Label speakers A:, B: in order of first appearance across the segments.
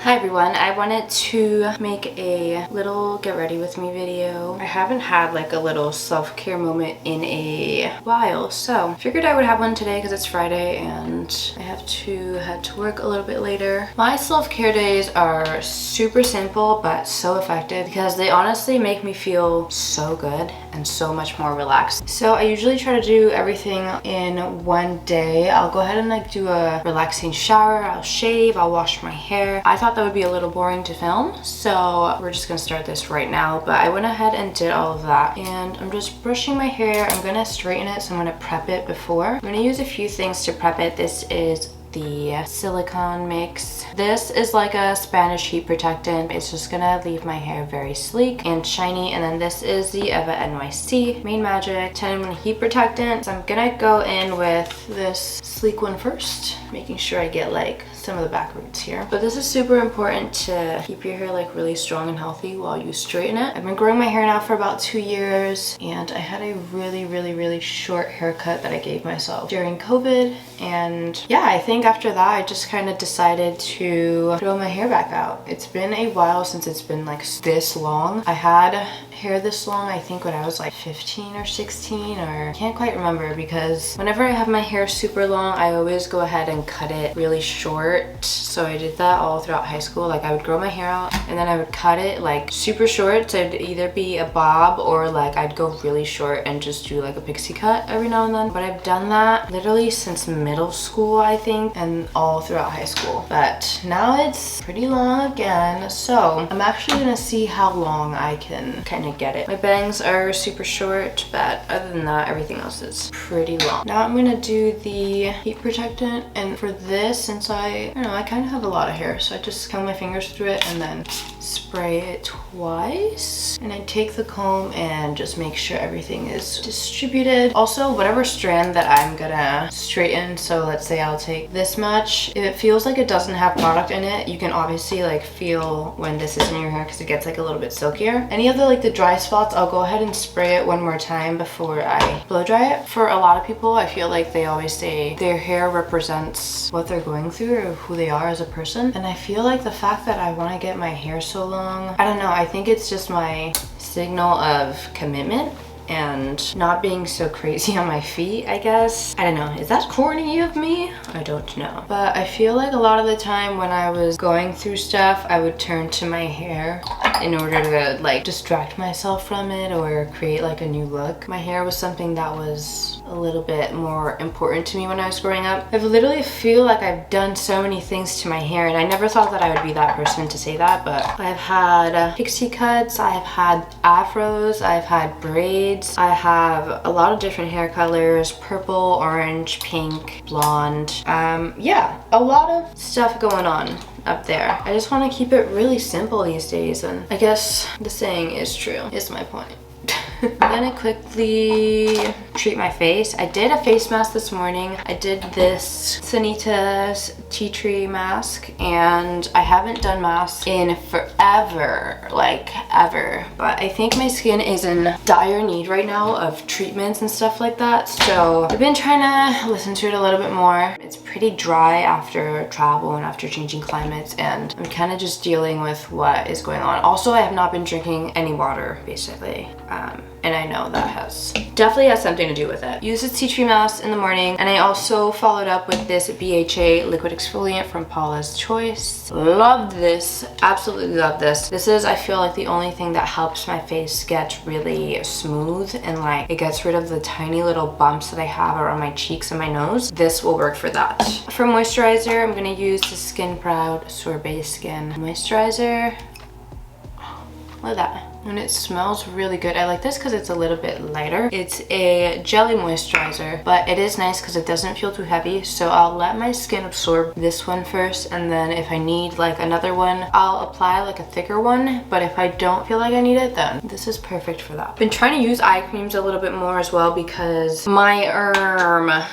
A: Hi everyone, I wanted to make a little get ready with me video. I haven't had like a little self-care moment in a while, so I figured I would have one today because it's Friday and I have to head to work a little bit later. My self-care days are super simple but so effective because they honestly make me feel so good and so much more relaxed. So I usually try to do everything in one day. I'll go ahead and like do a relaxing shower, I'll shave, I'll wash my hair. I thought that would be a little boring to film, so we're just gonna start this right now. But I went ahead and did all of that, and I'm just brushing my hair. I'm gonna straighten it, so I'm gonna prep it before. I'm gonna use a few things to prep it. This is the silicone mix. This is like a Spanish heat protectant. It's just gonna leave my hair very sleek and shiny. And then this is the Eva NYC Main Magic 10-in-1 heat protectant. So I'm gonna go in with this sleek one first, making sure I get like some of the back roots here. But this is super important to keep your hair like really strong and healthy while you straighten it. I've been growing my hair now for about 2 years, and I had a really short haircut that I gave myself during COVID. And yeah, I think after that I just kind of decided to grow my hair back out. It's been a while since it's been like this long. I had hair this long I think when I was like 15 or 16, or I can't quite remember, because whenever I have my hair super long I always go ahead and cut it really short. So I did that all throughout high school. Like I would grow my hair out and then I would cut it like super short, so it'd either be a bob or like I'd go really short and just do like a pixie cut every now and then. But I've done that literally since middle school I think, and all throughout high school. But now it's pretty long again, so I'm actually gonna see how long I can kind of get it. My bangs are super short, but other than that everything else is pretty long. Now I'm gonna do the heat protectant, and for this, since I don't know, I kind of have a lot of hair, so I just comb my fingers through it and then spray it twice. And I take the comb and just make sure everything is distributed. Also, whatever strand that I'm gonna straighten, so let's say I'll take this much, if it feels like it doesn't have product in it, you can obviously like feel when this is in your hair because it gets like a little bit silkier. Any of the dry spots, I'll go ahead and spray it one more time before I blow dry it. For a lot of people, I feel like they always say their hair represents what they're going through or who they are as a person. And I feel like the fact that I want to get my hair so long, I don't know, I think it's just my signal of commitment and not being so crazy on my feet, I guess. I don't know, is that corny of me? I don't know. But I feel like a lot of the time when I was going through stuff, I would turn to my hair in order to like distract myself from it or create like a new look. My hair was something that was a little bit more important to me when I was growing up. I literally feel like I've done so many things to my hair, and I never thought that I would be that person to say that, but I've had pixie cuts, I've had afros, I've had braids, I have a lot of different hair colors: purple, orange, pink, blonde. Yeah, a lot of stuff going on up there. I just want to keep it really simple these days, and I guess the saying is true, is my point. I'm gonna quickly treat my face. I did a face mask this morning. I did this Sanita's tea tree mask, and I haven't done masks in forever, like ever. But I think my skin is in dire need right now of treatments and stuff like that. So I've been trying to listen to it a little bit more. It's pretty dry after travel and after changing climates, and I'm kind of just dealing with what is going on. Also, I have not been drinking any water, basically. And I know that definitely has something to do with it. Use this tea tree mask in the morning, and I also followed up with this BHA liquid exfoliant from Paula's Choice. Love this, absolutely love this. This is, I feel like, the only thing that helps my face get really smooth, and like it gets rid of the tiny little bumps that I have around my cheeks and my nose. This will work for that. For moisturizer, I'm gonna use the Skin Proud Sorbet Skin Moisturizer. Look at that. And it smells really good. I like this because it's a little bit lighter. It's a jelly moisturizer, but it is nice because it doesn't feel too heavy. So I'll let my skin absorb this one first, and then if I need like another one, I'll apply like a thicker one. But if I don't feel like I need it, then this is perfect for that. Been trying to use eye creams a little bit more as well because my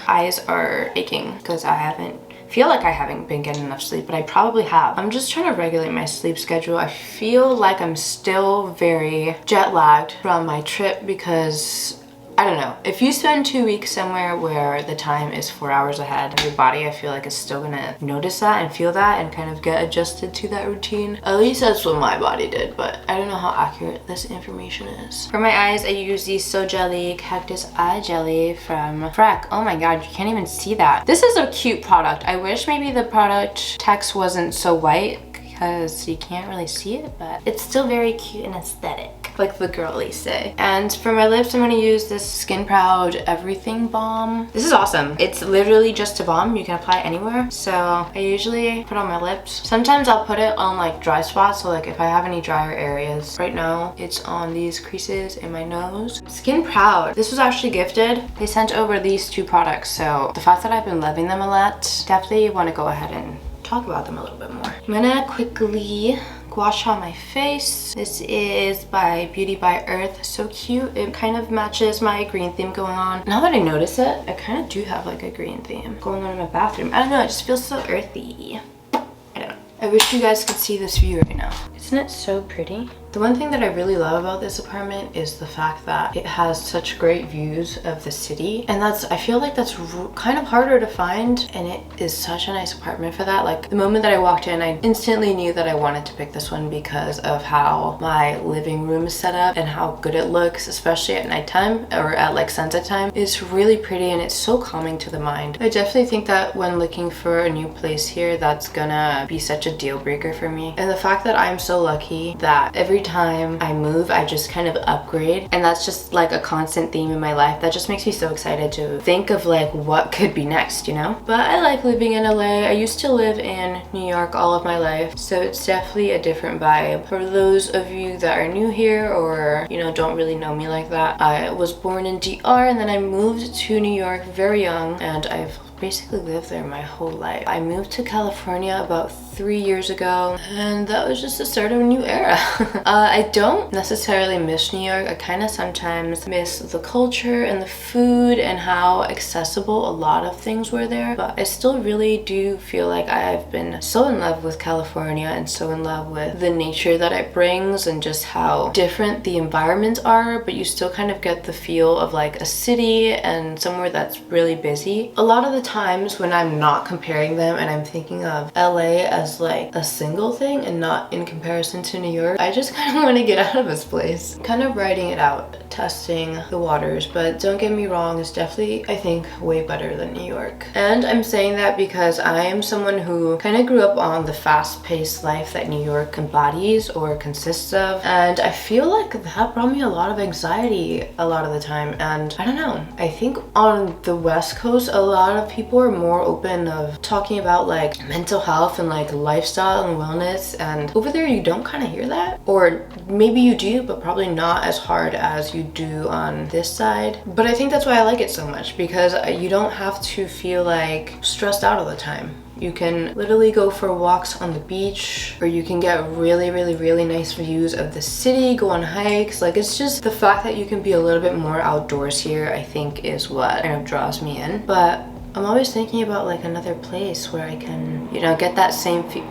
A: eyes are aching because I feel like I haven't been getting enough sleep, but I probably have. I'm just trying to regulate my sleep schedule. I feel like I'm still very jet lagged from my trip because I don't know. If you spend 2 weeks somewhere where the time is 4 hours ahead, your body, I feel like, is still gonna notice that and feel that and kind of get adjusted to that routine. At least that's what my body did, but I don't know how accurate this information is. For my eyes, I use the So Jelly Cactus Eye Jelly from Freck. Oh my god, you can't even see that. This is a cute product. I wish maybe the product text wasn't so white because you can't really see it, but it's still very cute and aesthetic, like the girlies say. And for my lips, I'm gonna use this Skin Proud Everything Balm. This is awesome. It's literally just a balm. You can apply it anywhere. So I usually put it on my lips. Sometimes I'll put it on like dry spots. So like if I have any drier areas. Right now, it's on these creases in my nose. Skin Proud. This was actually gifted. They sent over these 2 products. So the fact that I've been loving them a lot, definitely want to go ahead and talk about them a little bit more. I'm gonna quickly gua sha my face. This is by Beauty by Earth. So cute. It kind of matches my green theme going on. Now that I notice it, I kind of do have like a green theme going on in my bathroom. I don't know, it just feels so earthy. I don't know. I wish you guys could see this view right now. Isn't it so pretty? The one thing that I really love about this apartment is the fact that it has such great views of the city, and I feel like that's kind of harder to find, and it is such a nice apartment for that. Like the moment that I walked in, I instantly knew that I wanted to pick this one because of how my living room is set up and how good it looks, especially at nighttime or at like sunset time. It's really pretty and it's so calming to the mind. I definitely think that when looking for a new place here, that's gonna be such a deal breaker for me. And the fact that I'm so lucky that every time I move, I just kind of upgrade, and that's just like a constant theme in my life. That just makes me so excited to think of like what could be next, you know? But I like living in LA. I used to live in New York all of my life, so it's definitely a different vibe. For those of you that are new here or, you know, don't really know me like that, I was born in DR and then I moved to New York very young, and I've basically lived there my whole life. I moved to California about 3 years ago, and that was just the start of a new era. I don't necessarily miss New York. I kind of sometimes miss the culture and the food and how accessible a lot of things were there, but I still really do feel like I've been so in love with California and so in love with the nature that it brings and just how different the environments are, but you still kind of get the feel of like a city and somewhere that's really busy. A lot of the times when I'm not comparing them and I'm thinking of LA as like a single thing and not in comparison to New York, I just kind of want to get out of this place. Kind of writing it out, testing the waters, but don't get me wrong, it's definitely, I think, way better than New York. And I'm saying that because I am someone who kind of grew up on the fast-paced life that New York embodies or consists of, and I feel like that brought me a lot of anxiety a lot of the time. And I don't know, I think on the West Coast a lot of people are more open of talking about like mental health and like lifestyle and wellness, and over there you don't kind of hear that, or maybe you do, but probably not as hard as you do on this side. But I think that's why I like it so much, because you don't have to feel like stressed out all the time. You can literally go for walks on the beach, or you can get really nice views of the city, go on hikes. Like, it's just the fact that you can be a little bit more outdoors here, I think, is what kind of draws me in. But I'm always thinking about like another place where I can, you know, get that same feel.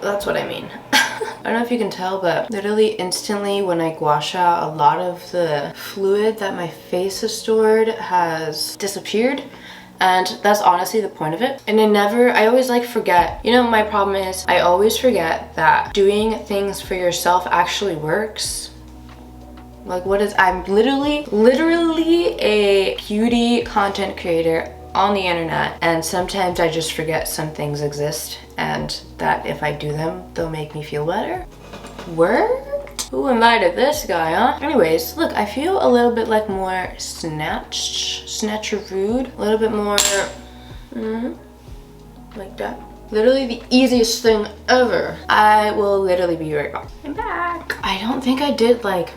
A: That's what I mean. I don't know if you can tell, but literally instantly when I gua sha, a lot of the fluid that my face has stored has disappeared. And that's honestly the point of it. And I always like forget, you know, my problem is I always forget that doing things for yourself actually works. Like, I'm literally a beauty content creator on the internet, and sometimes I just forget some things exist and that if I do them, they'll make me feel better. Word? Who invited this guy, huh? Anyways, look, I feel a little bit like more snatcher-rude, a little bit more, like that. Literally the easiest thing ever. I will literally be right back. I'm back. I don't think I did like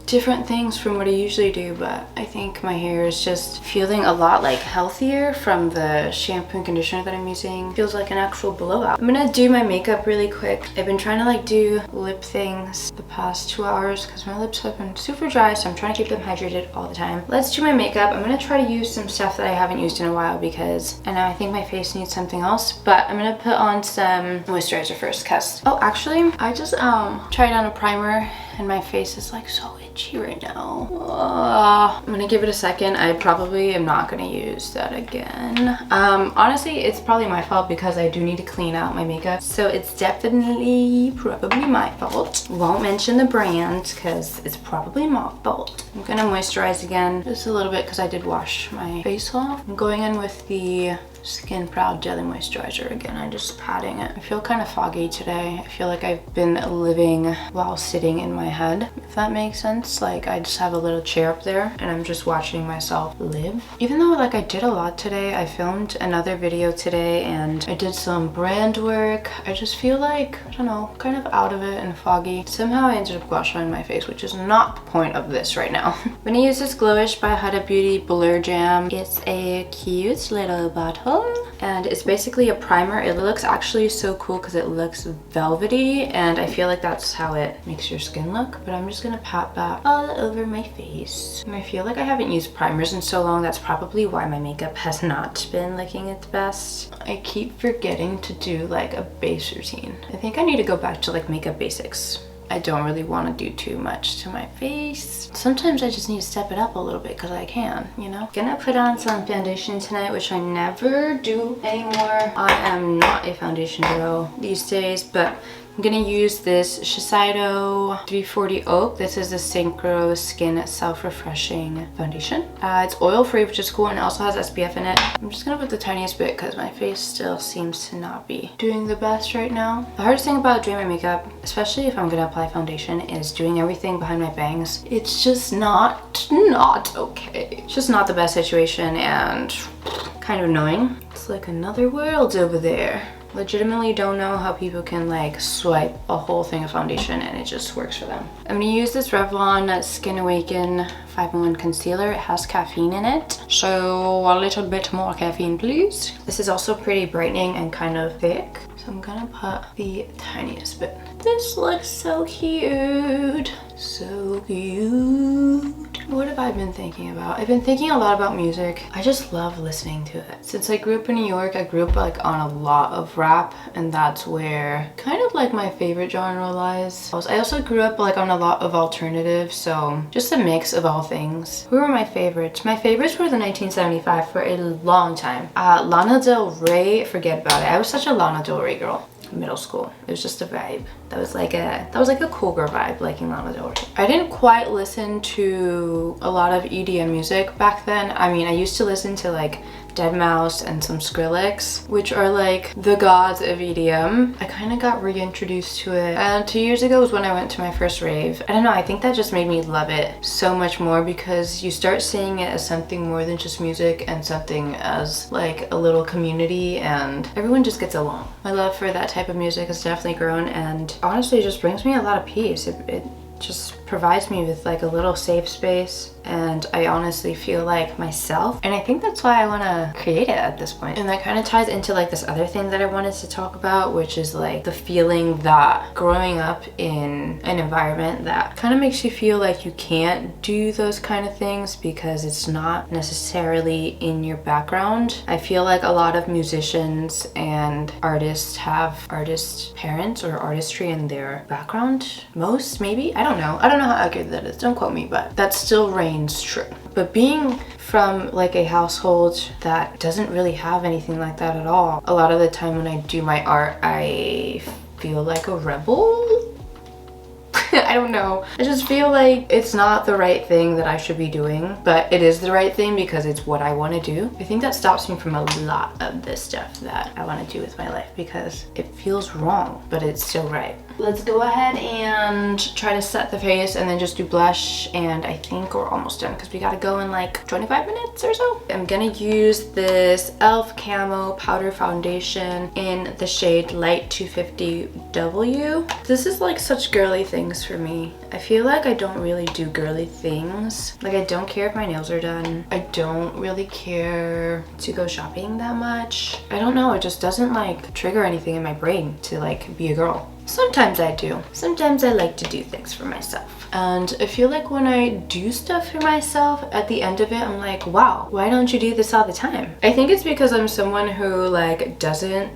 A: different things from what I usually do, but I think my hair is just feeling a lot like healthier from the shampoo and conditioner that I'm using. Feels like an actual blowout. I'm gonna do my makeup really quick. I've been trying to like do lip things the past 2 hours because my lips have been super dry, so I'm trying to keep them hydrated all the time. Let's do my makeup. I'm gonna try to use some stuff that I haven't used in a while because I know I think my face needs something else, but I'm gonna put on some moisturizer first because, oh, actually I just tried on a primer and my face is like so itchy. itchy right now. I'm gonna give it a second. I probably am not gonna use that again. Honestly, it's probably my fault because I do need to clean out my makeup. So it's definitely probably my fault. Won't mention the brand because it's probably my fault. I'm gonna moisturize again just a little bit because I did wash my face off. I'm going in with the Skin Proud Jelly Moisturizer again. I'm just patting it. I feel kind of foggy today. I feel like I've been living while sitting in my head, if that makes sense. Like I just have a little chair up there and I'm just watching myself live. Even though like I did a lot today, I filmed another video today and I did some brand work. I just feel like, I don't know, kind of out of it and foggy. Somehow I ended up gua shying my face, which is not the point of this right now. I'm gonna use this Glowish by Huda Beauty Blur Jam. It's a cute little bottle. And it's basically a primer. It looks actually so cool because it looks velvety and I feel like that's how it makes your skin look. But I'm just gonna pat that all over my face. And I feel like I haven't used primers in so long. That's probably why my makeup has not been looking its best. I keep forgetting to do like a base routine. I think I need to go back to like makeup basics. I don't really want to do too much to my face. Sometimes I just need to step it up a little bit because I can, you know? Gonna put on some foundation tonight, which I never do anymore. I am not a foundation girl these days, but I'm gonna use this Shiseido 340 Oak. This is a Synchro Skin Self-Refreshing Foundation. It's oil-free, which is cool, and it also has SPF in it. I'm just gonna put the tiniest bit because my face still seems to not be doing the best right now. The hardest thing about doing my makeup, especially if I'm gonna apply foundation, is doing everything behind my bangs. It's just not okay. It's just not the best situation and kind of annoying. It's like another world over there. Legitimately don't know how people can like swipe a whole thing of foundation and it just works for them. I'm gonna use this Revlon Skin Awaken 5-in-1 concealer. It has caffeine in it, so a little bit more caffeine please. This is also pretty brightening and kind of thick, so I'm gonna put the tiniest bit. This looks so cute. So cute. What have I been thinking about? I've been thinking a lot about music. I just love listening to it. Since I grew up in New York, I grew up like on a lot of rap, and that's where kind of like my favorite genre lies. I also grew up like on a lot of alternative, so just a mix of all things. Who were my favorites? My favorites were the 1975 for a long time. Lana Del Rey, forget about it. I was such a Lana Del Rey girl. Middle school. It was just a vibe. That was like a cool girl vibe, liking Lana Del Rey. I didn't quite listen to a lot of EDM music back then. I mean, I used to listen to like deadmau5 and some Skrillex, which are like the gods of EDM. I kind of got reintroduced to it, and 2 years ago was when I went to my first rave. I don't know, I think that just made me love it so much more because you start seeing it as something more than just music and something as like a little community, and everyone just gets along. My love for that type of music has definitely grown, and honestly it just brings me a lot of peace. It just provides me with like a little safe space, and I honestly feel like myself, and I think that's why I want to create it at this point. And that kind of ties into like this other thing that I wanted to talk about, which is like the feeling that growing up in an environment that kind of makes you feel like you can't do those kind of things because it's not necessarily in your background. I feel like a lot of musicians and artists have artist parents or artistry in their background. Most, maybe, I don't know how accurate that is, don't quote me, but that still reigns true. But being from like a household that doesn't really have anything like that at all, a lot of the time when I do my art, I feel like a rebel. I don't know. I just feel like it's not the right thing that I should be doing, but it is the right thing because it's what I want to do. I think that stops me from a lot of this stuff that I want to do with my life because it feels wrong, but it's still right. Let's go ahead and try to set the face and then just do blush, and I think we're almost done because we gotta go in like 25 minutes or so. I'm gonna use this e.l.f. Camo Powder Foundation in the shade Light 250W. This is like such girly things for me. I feel like I don't really do girly things. Like I don't care if my nails are done. I don't really care to go shopping that much. I don't know, it just doesn't like trigger anything in my brain to like be a girl. Sometimes I do. Sometimes I like to do things for myself. And I feel like when I do stuff for myself, at the end of it, I'm like, wow, why don't you do this all the time? I think it's because I'm someone who like doesn't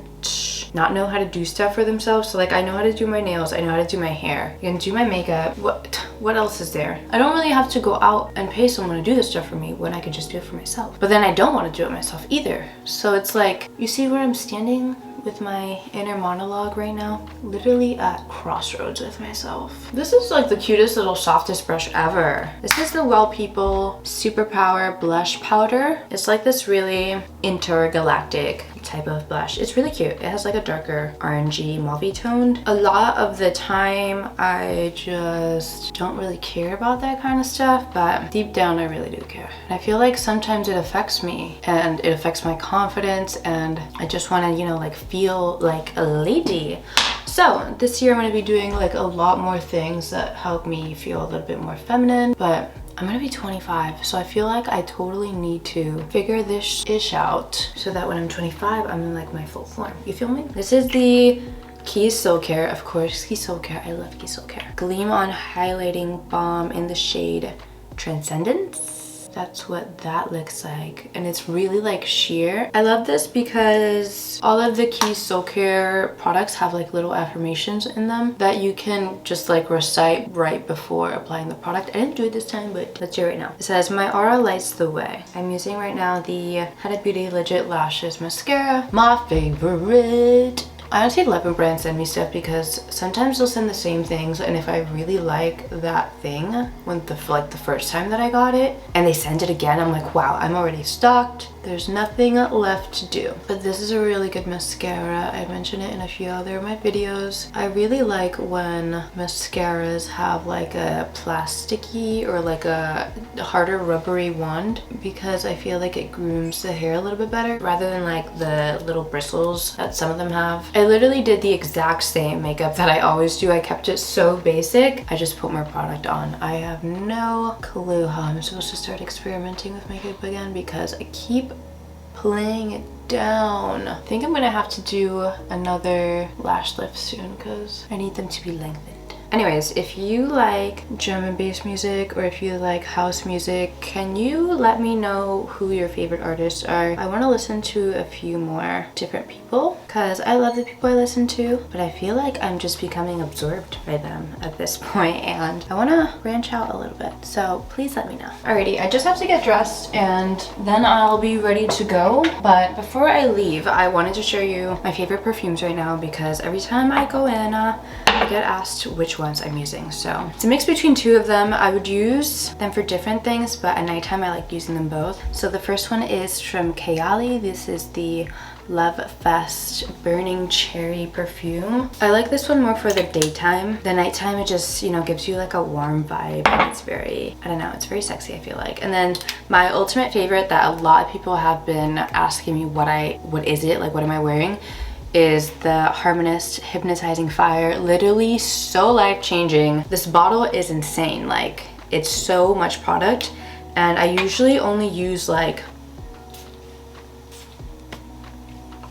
A: not know how to do stuff for themselves. So like I know how to do my nails, I know how to do my hair, I can do my makeup. What else is there? I don't really have to go out and pay someone to do this stuff for me when I could just do it for myself. But then I don't want to do it myself either. So it's like, you see where I'm standing with my inner monologue right now? Literally at crossroads with myself. This is like the cutest little softest brush ever. This is the Well People Superpower Blush Powder. It's like this really intergalactic type of blush. It's really cute. It has like a darker orangey mauvey toned. A lot of the time I just don't really care about that kind of stuff, but deep down I really do care. And I feel like sometimes it affects me and it affects my confidence, and I just want to, you know, like feel like a lady. So this year I'm going to be doing like a lot more things that help me feel a little bit more feminine, but I'm gonna be 25, so I feel like I totally need to figure this ish out so that when I'm 25, I'm in like my full form. You feel me? This is the Keys Soul Care, of course. Keys Soul Care, I love Keys Soul Care. Gleam On Highlighting Balm in the shade Transcendence. That's what that looks like, and it's really like sheer. I love this because all of the Keys Soul Care products have like little affirmations in them that you can just like recite right before applying the product. I didn't do it this time, but let's do it right now. It says, my aura lights the way. I'm using right now the Huda Beauty Legit Lashes Mascara, my favorite. I honestly love when brands send me stuff because sometimes they'll send the same things, and if I really like that thing when the first time that I got it and they send it again, I'm like, wow, I'm already stocked. There's nothing left to do. But this is a really good mascara. I mentioned it in a few other of my videos. I really like when mascaras have like a plasticky or like a harder rubbery wand, because I feel like it grooms the hair a little bit better rather than like the little bristles that some of them have. I literally did the exact same makeup that I always do. I kept it so basic. I just put more product on. I have no clue how I'm supposed to start experimenting with makeup again because I keep playing it down. I think I'm gonna have to do another lash lift soon because I need them to be lengthened. Anyways, if you like drum and bass music or if you like house music, can you let me know who your favorite artists are? I want to listen to a few more different people because I love the people I listen to, but I feel like I'm just becoming absorbed by them at this point and I want to branch out a little bit. So please let me know. Alrighty, I just have to get dressed and then I'll be ready to go. But before I leave, I wanted to show you my favorite perfumes right now because every time I go in, I get asked which ones I'm using. So it's a mix between two of them. I would use them for different things, but at nighttime I like using them both. So the first one is from Kayali. This is the Love Fest Burning Cherry perfume. I like this one more for the daytime. The nighttime, it just, you know, gives you like a warm vibe and it's very, I don't know, it's very sexy, I feel like. And then my ultimate favorite that a lot of people have been asking me what is it, like what am I wearing, is the Harmonist Hypnotizing Fire. Literally so life-changing. This bottle is insane. Like, it's so much product and I usually only use like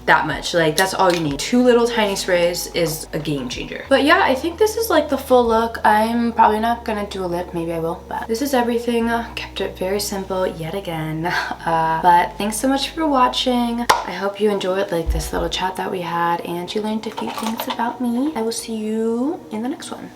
A: that much. Like, that's all you need. 2 little tiny sprays is a game changer. But yeah, I think this is like the full look. I'm probably not gonna do a lip, maybe I will, but this is everything. Kept it very simple yet again. But thanks so much for watching. I hope you enjoyed like this little chat that we had and you learned a few things about me. I will see you in the next one.